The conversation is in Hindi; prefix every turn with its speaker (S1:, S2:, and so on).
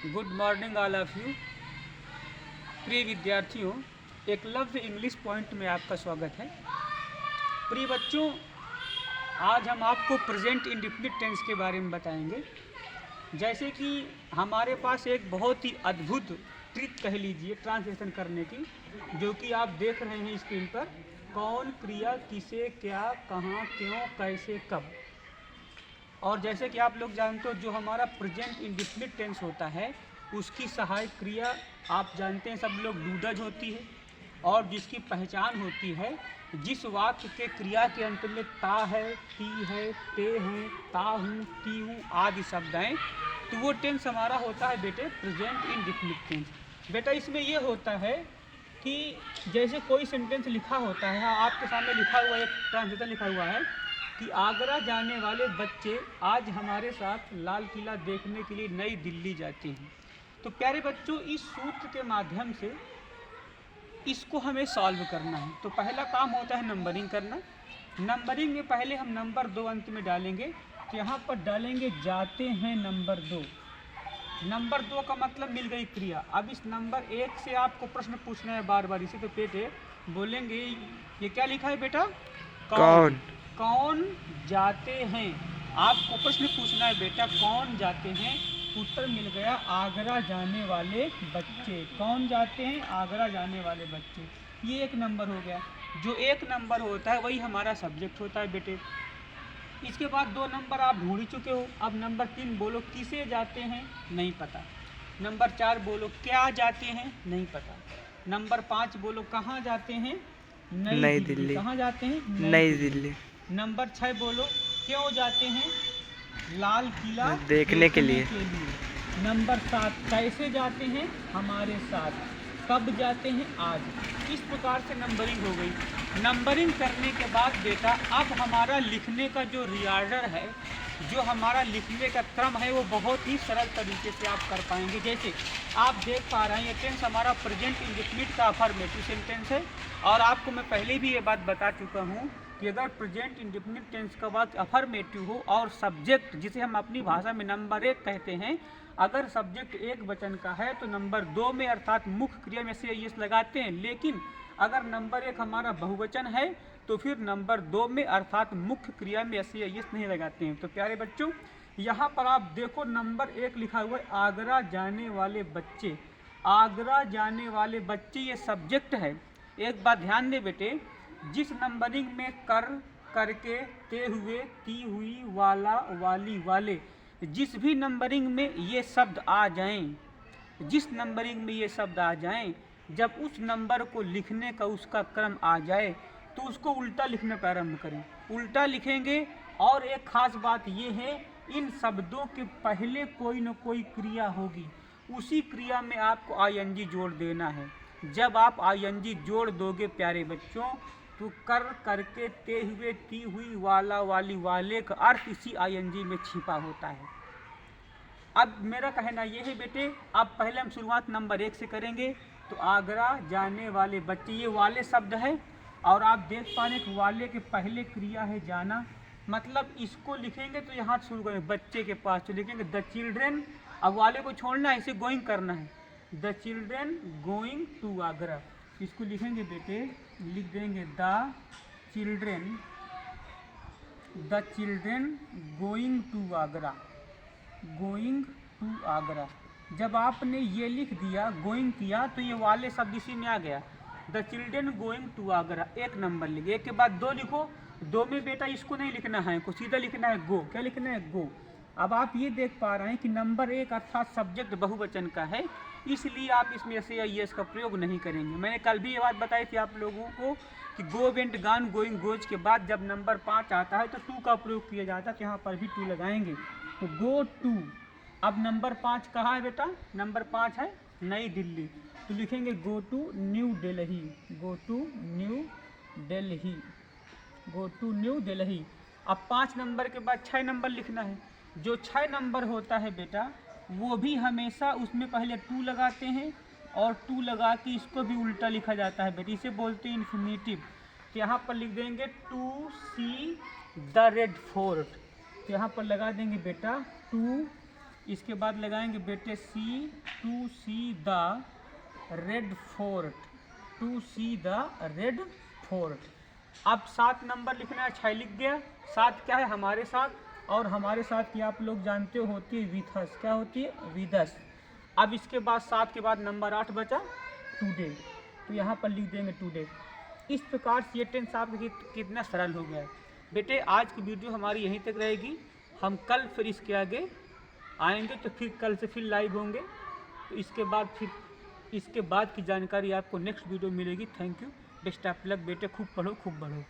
S1: Good morning all of you. प्रिय विद्यार्थियों, एकलव्य इंग्लिश पॉइंट में आपका स्वागत है। प्रिय बच्चों, आज हम आपको प्रेजेंट इंडेफिनिट टेंस के बारे में बताएंगे। जैसे कि हमारे पास एक बहुत ही अद्भुत ट्रिक कह लीजिए ट्रांसलेशन करने की, जो कि आप देख रहे हैं स्क्रीन पर। कौन, क्रिया, किसे, क्या, कहाँ, क्यों, कैसे, कब। और जैसे कि आप लोग जानते हो, जो हमारा प्रेजेंट इंडेफिनिट टेंस होता है उसकी सहायक क्रिया आप जानते हैं सब लोग डूडज होती है, और जिसकी पहचान होती है जिस वाक्य के क्रिया के अंत में ता है, ती है, ते हैं, ता हूँ, ती हूँ आदि शब्द हैं, तो वो टेंस हमारा होता है बेटे प्रेजेंट इंडेफिनिट टेंस। बेटा इसमें ये होता है कि जैसे कोई सेंटेंस लिखा होता है, आपके सामने लिखा हुआ एक ट्रांसलेशन लिखा हुआ है कि आगरा जाने वाले बच्चे आज हमारे साथ लाल किला देखने के लिए नई दिल्ली जाते हैं। तो प्यारे बच्चों, इस सूत्र के माध्यम से इसको हमें सॉल्व करना है। तो पहला काम होता है नंबरिंग करना। नंबरिंग में पहले हम नंबर 2 अंत में डालेंगे, तो यहाँ पर डालेंगे जाते हैं नंबर 2। नंबर 2 का मतलब मिल गई क्रिया। अब इस नंबर 1 से आपको प्रश्न पूछना है बार बार। इसे तो बेटे बोलेंगे, ये क्या लिखा है बेटा? कौन। कौन जाते हैं। आपको प्रश्न पूछना है बेटा, कौन जाते हैं। उत्तर मिल गया, आगरा जाने वाले बच्चे। कौन जाते हैं? आगरा जाने वाले बच्चे। ये एक नंबर हो गया। जो एक नंबर होता है वही हमारा सब्जेक्ट होता है बेटे। इसके बाद 2 नंबर आप ढूंढ ही चुके हो। अब नंबर 3 बोलो, किसे जाते हैं? नहीं पता। नंबर 4 बोलो, क्या जाते हैं? नहीं पता। नंबर 5 बोलो, कहाँ जाते हैं? नई दिल्ली। कहाँ जाते हैं? नई दिल्ली। नंबर 6 बोलो, क्यों जाते हैं? लाल किला देखने के लिए। नंबर 7, कैसे जाते हैं? हमारे साथ। कब जाते हैं? आज। इस प्रकार से नंबरिंग हो गई। नंबरिंग करने के बाद बेटा अब हमारा लिखने का जो रिऑर्डर है, जो हमारा लिखने का क्रम है, वो बहुत ही सरल तरीके से आप कर पाएंगे। जैसे आप देख पा रहे हैं, ये टेंस हमारा प्रेजेंट इंडेफिनिट का अफर्मेटिव सेंटेंस है। और आपको मैं पहले भी ये बात बता चुका हूँ कि अगर प्रेजेंट इंडेफिनिट टेंस का वाक्य अफर्मेटिव हो और सब्जेक्ट, जिसे हम अपनी भाषा में नंबर 1 कहते हैं, अगर सब्जेक्ट एक वचन का है तो नंबर 2 में अर्थात मुख्य क्रिया में से यस लगाते हैं। लेकिन अगर नंबर 1 हमारा बहुवचन है तो फिर नंबर 2 में अर्थात मुख्य क्रिया में ऐसे यस नहीं लगाते हैं। तो प्यारे बच्चों, यहाँ पर आप देखो नंबर 1 लिखा हुआ है, आगरा जाने वाले बच्चे। आगरा जाने वाले बच्चे ये सब्जेक्ट है। एक बात ध्यान दे बेटे, जिस नंबरिंग में कर, करके, ते हुए, ती हुई, वाला, वाली, वाले, जिस भी नंबरिंग में ये शब्द आ जाएं, जिस नंबरिंग में ये शब्द आ जाएं, जब उस नंबर को लिखने का उसका क्रम आ जाए तो उसको उल्टा लिखना प्रारंभ करें। उल्टा लिखेंगे। और एक खास बात ये है, इन शब्दों के पहले कोई न कोई क्रिया होगी, उसी क्रिया में आपको आईएनजी जोड़ देना है। जब आप आईएनजी जोड़ दोगे प्यारे बच्चों, तो कर, करके, ते हुए, ती हुई, वाला, वाली, वाले का अर्थ इसी आईएनजी में छिपा होता है। अब मेरा कहना ये है बेटे, अब पहले हम शुरुआत नंबर 1 से करेंगे। तो आगरा जाने वाले बच्चे, ये वाले शब्द है, और आप देख पा रहे हैं वाले के पहले क्रिया है जाना। मतलब इसको लिखेंगे तो यहाँ शुरू करेंगे बच्चे के पास, तो लिखेंगे द चिल्ड्रेन। अब वाले को छोड़ना है, इसे गोइंग करना है। The children going to Agra. इसको लिखेंगे बेटे, लिख देंगे the children going to Agra. Going to Agra. जब आपने ये लिख दिया, गोइंग किया, तो ये वाले शब्द इसी में आ गया। The children going to Agra, एक नंबर लिखे। एक के बाद 2 लिखो। 2 में बेटा इसको नहीं लिखना है, को सीधा लिखना है गो। क्या लिखना है? गो। अब आप ये देख पा रहे हैं कि नंबर 1 अर्थात सब्जेक्ट बहुवचन का है, इसलिए आप इसमें ऐसे या यस का प्रयोग नहीं करेंगे। मैंने कल भी ये बात बताई थी आप लोगों को कि गो, वेंट, गान, गोइंग, गोज के बाद जब नंबर 5 आता है तो टू का प्रयोग किया जाता है। तो यहाँ पर भी टू लगाएंगे, तो गो टू। अब नंबर 5 कहाँ है बेटा? नंबर 5 है नई दिल्ली, तो लिखेंगे go to New Delhi. Go to New Delhi. Go to New Delhi. अब 5 नंबर के बाद 6 नंबर लिखना है। जो 6 नंबर होता है बेटा, वो भी हमेशा उसमें पहले टू लगाते हैं, और टू लगा के इसको भी उल्टा लिखा जाता है बेटा, इसे बोलते हैं इन्फिनिटिव। तो यहाँ पर लिख देंगे to see the Red Fort. तो यहाँ पर लगा देंगे बेटा टू इसके बाद लगाएंगे बेटे see, to see the Red Fort, to see the Red Fort. अब 7 नंबर लिखना है, 6 लिख गया। 7 क्या है हमारे साथ, और हमारे साथ की आप लोग जानते हो होती है विथ अस। क्या होती है? With us. अब इसके बाद 7 के बाद नंबर 8 बचा टुडे, तो यहाँ पर लिख देंगे टुडे। इस प्रकार से ये टेंस आपके कितना सरल हो गया है। बेटे आज की वीडियो हमारी यहीं तक रहेगी, हम कल फिर इसके आगे आएंगे, तो फिर कल से फिर लाइव होंगे। तो इसके बाद की जानकारी आपको नेक्स्ट वीडियो मिलेगी। Thank you, best of luck बेटे, खूब पढ़ो खूब बढ़ो।